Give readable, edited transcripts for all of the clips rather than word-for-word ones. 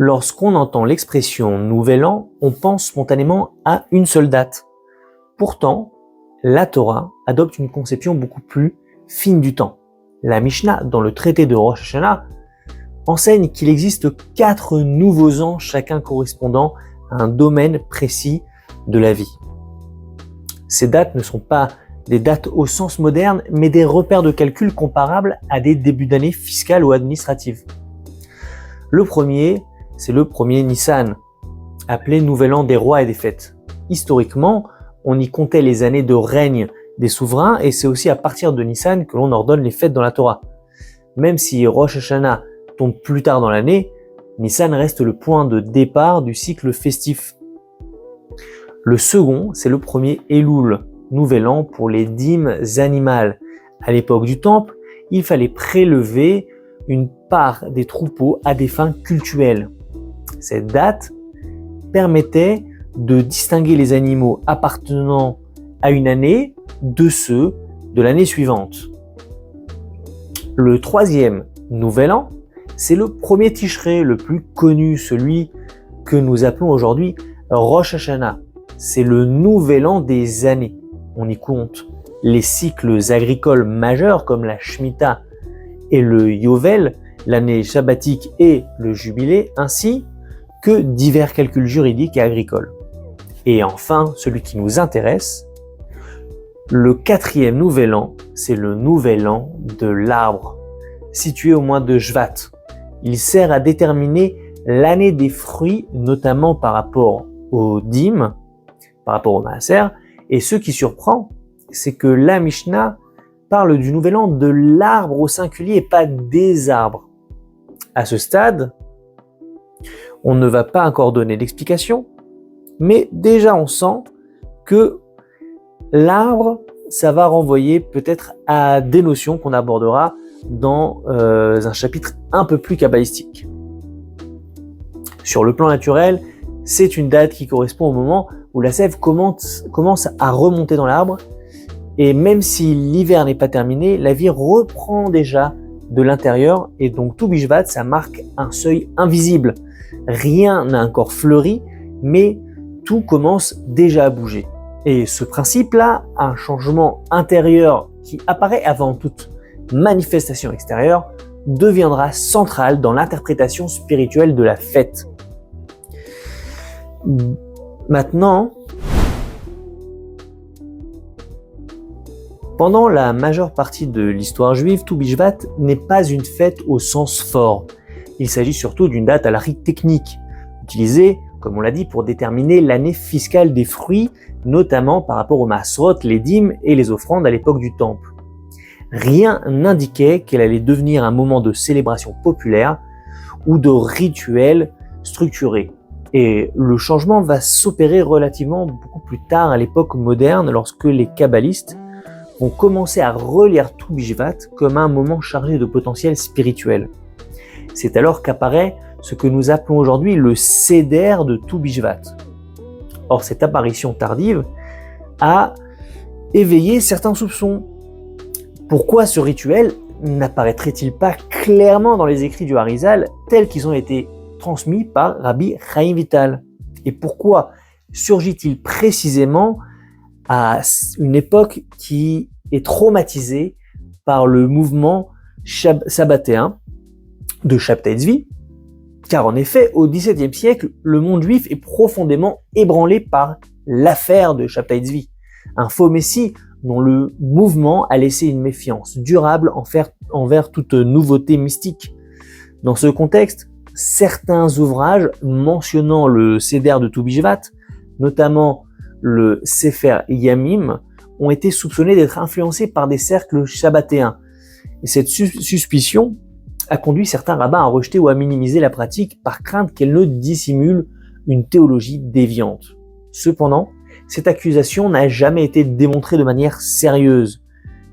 Lorsqu'on entend l'expression Nouvel An, on pense spontanément à une seule date. Pourtant, la Torah adopte une conception beaucoup plus fine du temps. La Mishnah, dans le traité de Rosh Hashanah, enseigne qu'il existe 4 nouveaux ans, chacun correspondant à un domaine précis de la vie. Ces dates ne sont pas des dates au sens moderne, mais des repères de calcul comparables à des débuts d'année fiscales ou administratives. Le premier, c'est le premier Nissan, appelé Nouvel An des rois et des fêtes. Historiquement, on y comptait les années de règne des souverains et c'est aussi à partir de Nissan que l'on ordonne les fêtes dans la Torah. Même si Rosh Hashanah tombe plus tard dans l'année, Nissan reste le point de départ du cycle festif. Le second, c'est le premier Elul, Nouvel An pour les dîmes animales. À l'époque du Temple, il fallait prélever une part des troupeaux à des fins cultuelles. Cette date permettait de distinguer les animaux appartenant à une année de ceux de l'année suivante. Le troisième Nouvel An, c'est le premier Tishrei, le plus connu, celui que nous appelons aujourd'hui Rosh Hashanah. C'est le Nouvel An des années. On y compte les cycles agricoles majeurs comme la Shemitah et le Yovel, l'année shabbatique et le jubilé, ainsi que divers calculs juridiques et agricoles. Et enfin, celui qui nous intéresse, le quatrième Nouvel An, c'est le Nouvel An de l'arbre, situé au mois de Shvat. Il sert à déterminer l'année des fruits, notamment par rapport aux dîmes, par rapport au maaser. Et ce qui surprend, c'est que la Mishnah parle du Nouvel An de l'arbre au singulier et pas des arbres. À ce stade, on ne va pas encore donner d'explication, mais déjà on sent que l'arbre, ça va renvoyer peut-être à des notions qu'on abordera dans un chapitre un peu plus kabbalistique. Sur le plan naturel, c'est une date qui correspond au moment où la sève commence à remonter dans l'arbre, et même si l'hiver n'est pas terminé, la vie reprend déjà de l'intérieur, et donc tout Bishvat, ça marque un seuil invisible. Rien n'a encore fleuri, mais tout commence déjà à bouger. Et ce principe-là, un changement intérieur qui apparaît avant toute manifestation extérieure, deviendra central dans l'interprétation spirituelle de la fête. Maintenant, pendant la majeure partie de l'histoire juive, Tu Bishvat n'est pas une fête au sens fort. Il s'agit surtout d'une date à la rite technique, utilisée, comme on l'a dit, pour déterminer l'année fiscale des fruits, notamment par rapport aux masrot, les dîmes et les offrandes à l'époque du Temple. Rien n'indiquait qu'elle allait devenir un moment de célébration populaire ou de rituel structuré. Et le changement va s'opérer relativement beaucoup plus tard à l'époque moderne, lorsque les kabbalistes vont commencer à relire Tu Bishvat comme un moment chargé de potentiel spirituel. C'est alors qu'apparaît ce que nous appelons aujourd'hui le Seder de Tu Bishvat. Or, cette apparition tardive a éveillé certains soupçons. Pourquoi ce rituel n'apparaîtrait-il pas clairement dans les écrits du Harizal tels qu'ils ont été transmis par Rabbi Chaim Vital? Et pourquoi surgit-il précisément à une époque qui est traumatisée par le mouvement sabbatéen de Shabtai Tzvi? Car en effet, au XVIIe siècle, le monde juif est profondément ébranlé par l'affaire de Shabtai Tzvi, un faux messie dont le mouvement a laissé une méfiance durable envers toute nouveauté mystique. Dans ce contexte, certains ouvrages mentionnant le Seder de Tu Bishvat, notamment le Sefer Yamim, ont été soupçonnés d'être influencés par des cercles shabbatéens. Et cette suspicion a conduit certains rabbins à rejeter ou à minimiser la pratique par crainte qu'elle ne dissimule une théologie déviante. Cependant, cette accusation n'a jamais été démontrée de manière sérieuse.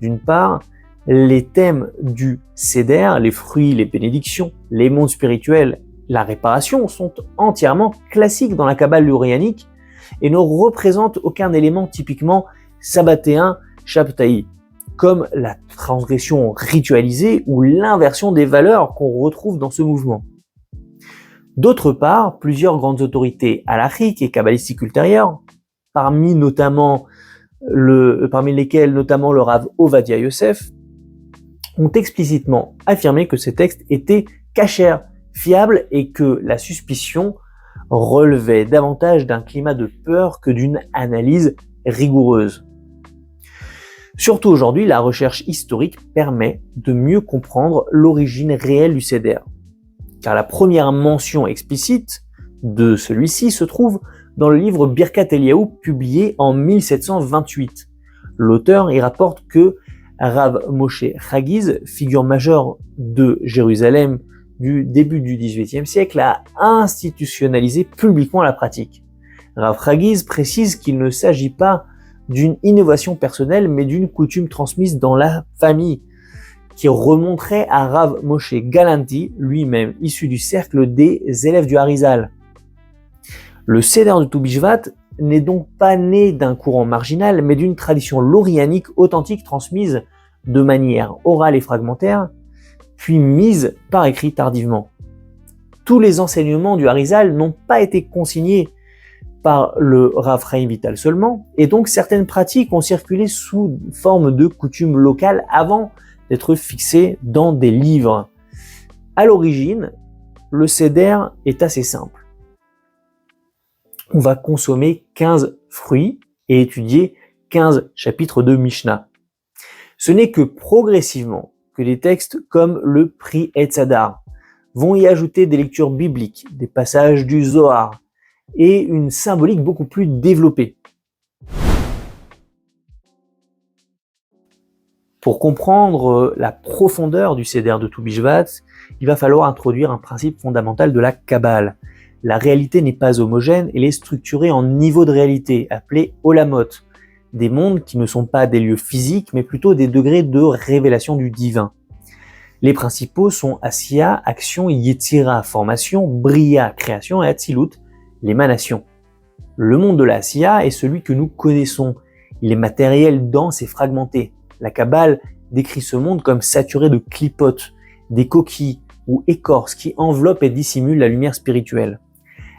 D'une part, les thèmes du Seder, les fruits, les bénédictions, les mondes spirituels, la réparation sont entièrement classiques dans la Kabbale lurianique et ne représentent aucun élément typiquement sabbatéen shabtai, comme la transgression ritualisée ou l'inversion des valeurs qu'on retrouve dans ce mouvement. D'autre part, plusieurs grandes autorités halachiques et kabbalistiques ultérieures, parmi lesquelles notamment le Rav Ovadia Yosef, ont explicitement affirmé que ces textes étaient kashers, fiables et que la suspicion relevait davantage d'un climat de peur que d'une analyse rigoureuse. Surtout aujourd'hui, la recherche historique permet de mieux comprendre l'origine réelle du Seder, car la première mention explicite de celui-ci se trouve dans le livre Birkat Eliyahu publié en 1728. L'auteur y rapporte que Rav Moshe Chagiz, figure majeure de Jérusalem du début du XVIIIe siècle, a institutionnalisé publiquement la pratique. Rav Chagiz précise qu'il ne s'agit pas d'une innovation personnelle, mais d'une coutume transmise dans la famille, qui remonterait à Rav Moshe Galanti, lui-même issu du cercle des élèves du Harizal. Le Seder de Tou Bishvat n'est donc pas né d'un courant marginal, mais d'une tradition lorianique authentique transmise de manière orale et fragmentaire, puis mise par écrit tardivement. Tous les enseignements du Harizal n'ont pas été consignés par le Rav Chaim Vital seulement, et donc certaines pratiques ont circulé sous forme de coutumes locales avant d'être fixées dans des livres. À l'origine, le Seder est assez simple. On va consommer 15 fruits et étudier 15 chapitres de Mishnah. Ce n'est que progressivement que des textes comme le Pri Etz Hadar vont y ajouter des lectures bibliques, des passages du Zohar et une symbolique beaucoup plus développée. Pour comprendre la profondeur du Seder de Tou Bishvat, il va falloir introduire un principe fondamental de la Kabbale. La réalité n'est pas homogène, elle est structurée en niveaux de réalité, appelés olamot, des mondes qui ne sont pas des lieux physiques, mais plutôt des degrés de révélation du divin. Les principaux sont Asiya, action, Yetzira, formation, Bria, création, et Atzilut, l'émanation. Le monde de la Asiya est celui que nous connaissons. Il est matériel, dense et fragmenté. La Kabbale décrit ce monde comme saturé de clipotes, des coquilles ou écorces qui enveloppent et dissimulent la lumière spirituelle.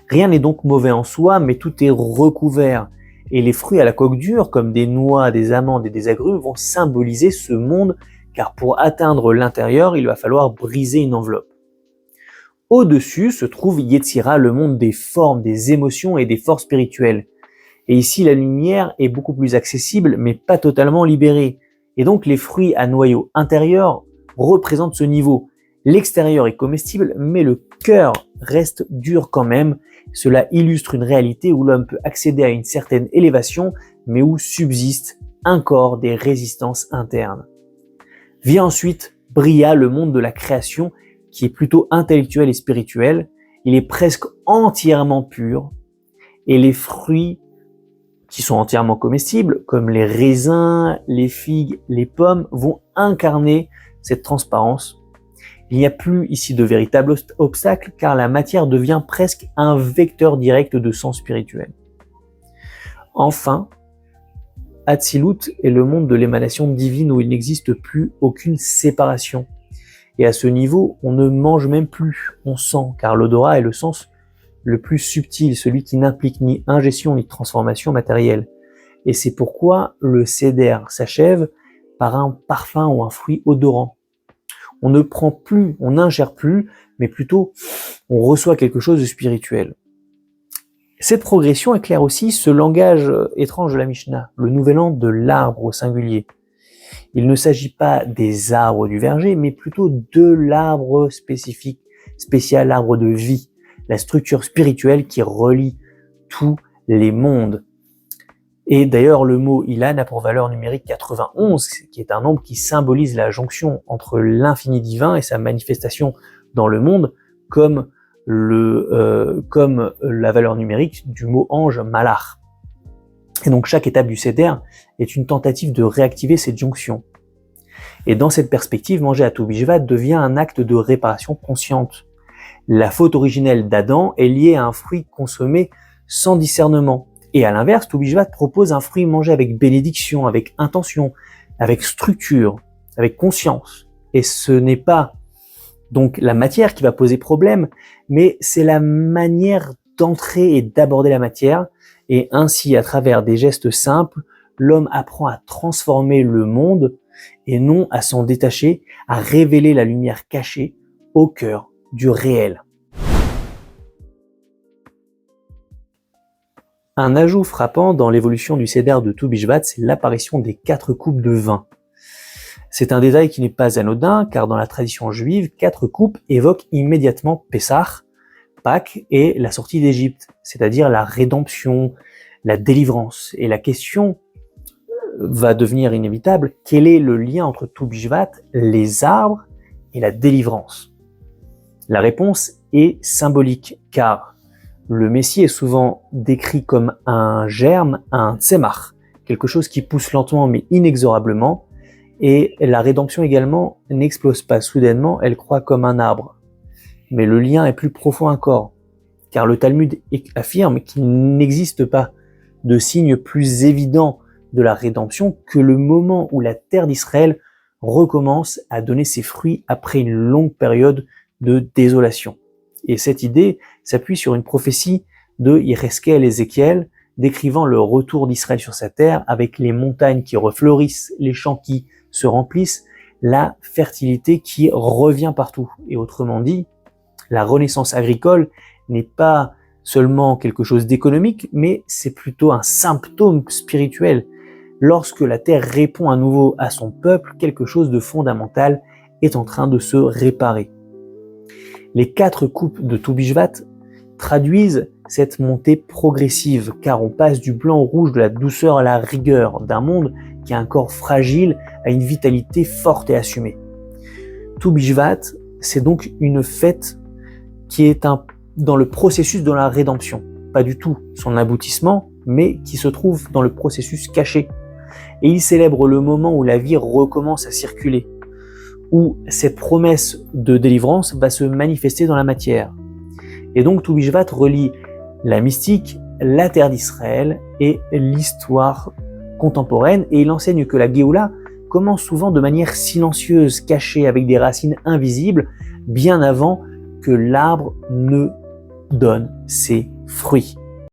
Rien n'est donc mauvais en soi, mais tout est recouvert. Et les fruits à la coque dure, comme des noix, des amandes et des agrumes, vont symboliser ce monde, car pour atteindre l'intérieur, il va falloir briser une enveloppe. Au-dessus se trouve Yetzira, le monde des formes, des émotions et des forces spirituelles. Et ici, la lumière est beaucoup plus accessible, mais pas totalement libérée. Et donc, les fruits à noyau intérieur représentent ce niveau. L'extérieur est comestible, mais le cœur reste dur quand même. Cela illustre une réalité où l'homme peut accéder à une certaine élévation, mais où subsistent encore des résistances internes. Vient ensuite Bria, le monde de la création, qui est plutôt intellectuel et spirituel. Il est presque entièrement pur, et les fruits qui sont entièrement comestibles, comme les raisins, les figues, les pommes, vont incarner cette transparence. Il n'y a plus ici de véritable obstacle, car la matière devient presque un vecteur direct de sens spirituel. Enfin, Atzilut est le monde de l'émanation divine où il n'existe plus aucune séparation. Et à ce niveau, on ne mange même plus, on sent, car l'odorat est le sens le plus subtil, celui qui n'implique ni ingestion ni transformation matérielle. Et c'est pourquoi le Seder s'achève par un parfum ou un fruit odorant. On ne prend plus, on n'ingère plus, mais plutôt on reçoit quelque chose de spirituel. Cette progression éclaire aussi ce langage étrange de la Mishnah, le nouvel an de l'arbre au singulier. Il ne s'agit pas des arbres du verger, mais plutôt de l'arbre spécifique, spécial, l'arbre de vie, la structure spirituelle qui relie tous les mondes. Et d'ailleurs, le mot Ilan a pour valeur numérique 91, qui est un nombre qui symbolise la jonction entre l'infini divin et sa manifestation dans le monde, comme la valeur numérique du mot ange malach. Et donc chaque étape du Seder est une tentative de réactiver cette jonction. Et dans cette perspective, manger à Tou Bishvat devient un acte de réparation consciente. La faute originelle d'Adam est liée à un fruit consommé sans discernement. Et à l'inverse, Tou Bishvat propose un fruit mangé avec bénédiction, avec intention, avec structure, avec conscience. Et ce n'est pas donc la matière qui va poser problème, mais c'est la manière d'entrer et d'aborder la matière, et ainsi, à travers des gestes simples, l'homme apprend à transformer le monde et non à s'en détacher, à révéler la lumière cachée au cœur du réel. Un ajout frappant dans l'évolution du Seder de Tou Bishvat, c'est l'apparition des 4 coupes de vin. C'est un détail qui n'est pas anodin, car dans la tradition juive, 4 coupes évoquent immédiatement Pessah, Pâques et la sortie d'Égypte, c'est-à-dire la rédemption, la délivrance. Et la question va devenir inévitable, quel est le lien entre Tou Bishvat, les arbres et la délivrance? La réponse est symbolique, car le Messie est souvent décrit comme un germe, un tsemach, quelque chose qui pousse lentement mais inexorablement, et la rédemption également n'explose pas soudainement, elle croît comme un arbre. Mais le lien est plus profond encore, car le Talmud affirme qu'il n'existe pas de signe plus évident de la rédemption que le moment où la terre d'Israël recommence à donner ses fruits après une longue période de désolation. Et cette idée s'appuie sur une prophétie de Yéhezkel Ézéchiel décrivant le retour d'Israël sur sa terre avec les montagnes qui refleurissent, les champs qui se remplissent, la fertilité qui revient partout. Et autrement dit, la renaissance agricole n'est pas seulement quelque chose d'économique, mais c'est plutôt un symptôme spirituel. Lorsque la terre répond à nouveau à son peuple, quelque chose de fondamental est en train de se réparer. Les 4 coupes de Tou Bishvat traduisent cette montée progressive, car on passe du blanc au rouge, de la douceur à la rigueur, d'un monde qui a un corps fragile à une vitalité forte et assumée. Tou Bishvat, c'est donc une fête qui est dans le processus de la rédemption, pas du tout son aboutissement, mais qui se trouve dans le processus caché. Et il célèbre le moment où la vie recommence à circuler, où cette promesse de délivrance va se manifester dans la matière. Et donc Tou Bishvat relie la mystique, la terre d'Israël et l'histoire contemporaine, et il enseigne que la Géoula commence souvent de manière silencieuse, cachée, avec des racines invisibles, bien avant que l'arbre ne donne ses fruits.